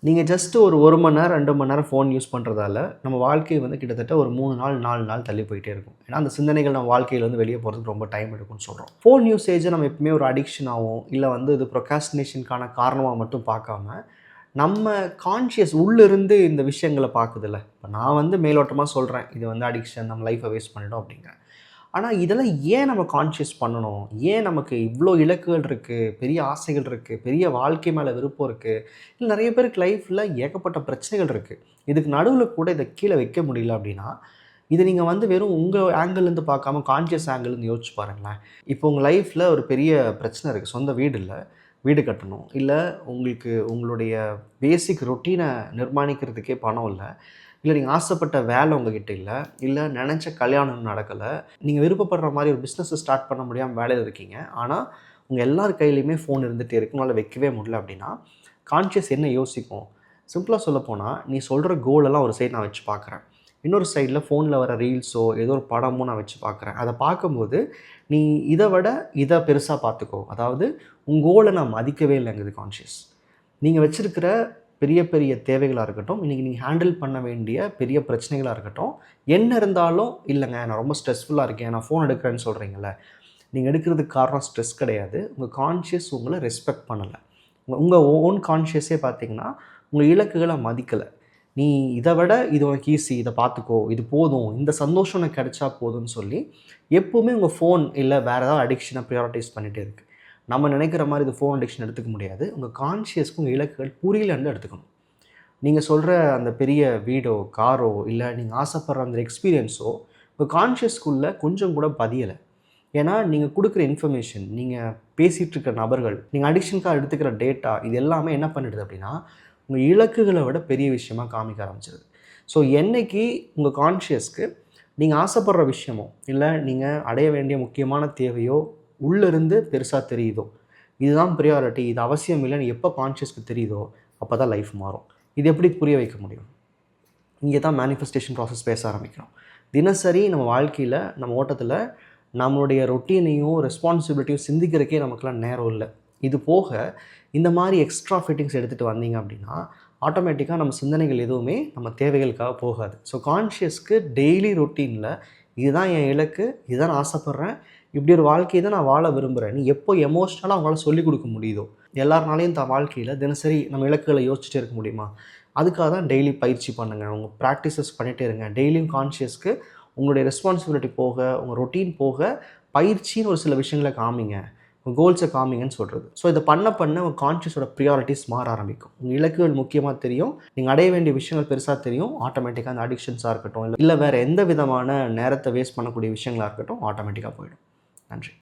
நீங்கள் ஜஸ்ட்டு ஒரு 1 மணி நேரம் 2 மணி நேரம் ஃபோன் யூஸ் பண்ணுறதால நம்ம வாழ்க்கை வந்து கிட்டத்தட்ட ஒரு 3 நாள் 4 நாள் தள்ளி போயிட்டே இருக்கும். ஏன்னா அந்த சிந்தனைகள் நம்ம வாழ்க்கையில் வந்து வெளியே போகிறதுக்கு ரொம்ப டைம் எடுக்கும்னு சொல்கிறோம். ஃபோன் யூசேஜை நம்ம எப்பவுமே ஒரு அடிக்ஷனாகவும் இல்லை வந்து இது ப்ரொகாஸ்டினேஷனுக்கான காரணமாக மட்டும் பார்க்காம நம்ம கான்ஷியஸ் உள்ளிருந்து இந்த விஷயங்களை பார்க்குதில்ல. இப்போ நான் வந்து மேலோட்டமாக சொல்கிறேன் இது வந்து அடிக்ஷன், நம்ம லைஃப்பை வேஸ்ட் பண்ணிடும் அப்படிங்கிறேன். ஆனால் இதெல்லாம் ஏன் நம்ம கான்ஷியஸ் பண்ணணும்? ஏன் நமக்கு இவ்வளோ இலக்குகள் இருக்குது, பெரிய ஆசைகள் இருக்குது, பெரிய வாழ்க்கை மேலே விருப்பம் இருக்குது, இல்லை நிறைய பேருக்கு லைஃப்பில் ஏகப்பட்ட பிரச்சனைகள் இருக்குது. இதுக்கு நடுவில் கூட இதை கீழே வைக்க முடியல அப்படின்னா, இதை நீங்கள் வந்து வெறும் உங்கள் ஆங்கிள்லேருந்து பார்க்காம கான்ஷியஸ் ஆங்கிள்லேருந்து யோசிச்சு பாருங்களேன். இப்போ உங்கள் லைஃப்பில் ஒரு பெரிய பிரச்சனை இருக்குது. சொந்த வீடு இல்லை, வீடு கட்டணும். இல்லை உங்களுக்கு உங்களுடைய பேசிக் ரொட்டீனை நிர்மாணிக்கிறதுக்கே பணம் இல்லை. இல்லை நீங்கள் ஆசைப்பட்ட வேலை உங்ககிட்ட இல்லை, இல்லை நினச்ச கல்யாணம் நடக்கலை, நீங்கள் விருப்பப்படுற மாதிரி ஒரு பிஸ்னஸை ஸ்டார்ட் பண்ண முடியாமல் வேலையில் இருக்கீங்க. ஆனால் உங்கள் எல்லார் கையிலையுமே ஃபோன் இருந்துகிட்டே இருக்கு, உங்களால் வைக்கவே முடியல அப்படின்னா கான்ஷியஸ் என்ன யோசிக்கும்? சிம்பிளாக சொல்லப்போனால் நீ சொல்கிற கோலெல்லாம் ஒரு சைடு நான் வச்சு பார்க்குறேன், இன்னொரு சைடில் ஃபோனில் வர ரீல்ஸோ ஏதோ ஒரு படமோ நான் வச்சு பார்க்குறேன். அதை பார்க்கும்போது நீ இதை விட இதை பெருசாக பார்த்துக்கோ, அதாவது உங்கள் கோலை நான் மதிக்கவே இல்லைங்குது கான்ஷியஸ். நீங்கள் வச்சுருக்கிற பெரிய பெரிய தேவைகளாக இருக்கட்டும், இன்றைக்கி நீங்கள் ஹேண்டில் பண்ண வேண்டிய பெரிய பிரச்சனைகளாக இருக்கட்டும், என்ன இருந்தாலும் இல்லைங்க நான் ரொம்ப ஸ்ட்ரெஸ்ஃபுல்லாக இருக்கேன் நான் ஃபோன் எடுக்கிறேன்னு சொல்கிறீங்களே, நீங்கள் எடுக்கிறதுக்கு காரணம் ஸ்ட்ரெஸ் கிடையாது. உங்கள் கான்ஷியஸ் உங்களை ரெஸ்பெக்ட் பண்ணலை. உங்கள் ஓன் கான்ஷியஸே பார்த்தீங்கன்னா உங்கள் இலக்குகளை மதிக்கலை. நீ இதை விட இது உனக்கு ஈஸி, இதை பார்த்துக்கோ, இது போதும், இந்த சந்தோஷம் எனக்கு கிடைச்சா போதும்னு சொல்லி எப்போவுமே உங்கள் ஃபோன் இல்லை வேறு ஏதாவது அடிக்ஷனை ப்ரியாரிட்டைஸ் பண்ணிகிட்டே இருக்குது. நம்ம நினைக்கிற மாதிரி இது ஃபோன் அடிக்ஷன் எடுத்துக்க முடியாது. உங்கள் கான்ஷியஸ்க்கு உங்கள் இலக்குகள் புரியலன்னு எடுத்துக்கணும். நீங்கள் சொல்கிற அந்த பெரிய வீடோ காரோ இல்லை நீங்கள் ஆசைப்படுற அந்த எக்ஸ்பீரியன்ஸோ உங்கள் கான்ஷியஸ்க்குள்ளே கொஞ்சம் கூட பதியலை. ஏன்னா நீங்கள் கொடுக்குற இன்ஃபர்மேஷன், நீங்கள் பேசிகிட்டு இருக்கிற நபர்கள், நீங்கள் அடிக்ஷனுக்காக எடுத்துக்கிற டேட்டா, இது எல்லாமே என்ன பண்ணிடுது அப்படின்னா உங்கள் இலக்குகளை விட பெரிய விஷயமாக காமிக்க ஆரம்பிச்சிடுது. ஸோ என்றைக்கு உங்கள் கான்ஷியஸ்க்கு நீங்கள் ஆசைப்படுற விஷயமோ இல்லை நீங்கள் அடைய வேண்டிய முக்கியமான தேவையோ உள்ளிருந்து பெருசாக தெரியுதோ, இதுதான் ப்ரியாரிட்டி, இது அவசியம் இல்லைன்னு எப்போ கான்ஷியஸ்க்கு தெரியுதோ அப்போ தான் லைஃப் மாறும். இது எப்படி புரிய வைக்க முடியும்? இங்கே தான் மேனிஃபெஸ்டேஷன் ப்ராசஸ் பேச ஆரம்பிக்கிறோம். தினசரி நம்ம வாழ்க்கையில் நம்ம ஓட்டத்தில் நம்மளுடைய ரொட்டீனையும் ரெஸ்பான்சிபிலிட்டியும் சிந்திக்கிறதுக்கே நமக்குலாம் நேரம் இல்லை. இது போக இந்த மாதிரி எக்ஸ்ட்ரா ஃபிட்டிங்ஸ் எடுத்துகிட்டு வந்தீங்க அப்படின்னா ஆட்டோமேட்டிக்காக நம்ம சிந்தனைகள் எதுவுமே நம்ம தேவைகளுக்காக போகாது. ஸோ கான்ஷியஸ்க்கு டெய்லி ரொட்டீனில் இதுதான் என் இலக்கு, இதுதான் நான் ஆசைப்பட்றேன், இப்படி ஒரு வாழ்க்கையை தான் நான் வாழ விரும்புகிறேன், நீ எப்போ எமோஷ்னலாக அவங்களால சொல்லிக் கொடுக்க முடியுதோ, எல்லாருனாலையும் தான் வாழ்க்கையில் தினசரி நம்ம இலக்குகளை யோசிச்சுட்டே இருக்க முடியுமா? அதுக்காக தான் டெய்லி பயிற்சி பண்ணுங்கள், உங்கள் ப்ராக்டிசஸ் பண்ணிகிட்டே இருங்க. டெய்லியும் கான்ஷியஸ்க்கு உங்களுடைய ரெஸ்பான்சிபிலிட்டி போக, உங்கள் ரொட்டீன் போக பயிற்சின்னு ஒரு சில விஷயங்களை காமிங்க, உங்கள் கோல்ஸை காமிங்கன்னு சொல்கிறது. ஸோ இதை பண்ண உங்கள் கான்ஷியஸோட ப்ரியாரிட்டிஸ் மாற ஆரம்பிக்கும். உங்கள் இலக்குகள் முக்கியமாக தெரியும், நீங்கள் அடைய வேண்டிய விஷயங்கள் பெருசாக தெரியும். ஆட்டோமேட்டிக்காக அந்த அடிக்ஷன்ஸாக இருக்கட்டும் இல்லை வேறு எந்த விதமான நேரத்தை வேஸ்ட் பண்ணக்கூடிய விஷயங்களாக இருக்கட்டும் ஆட்டோமேட்டிக்காக போயிடும். நன்றி.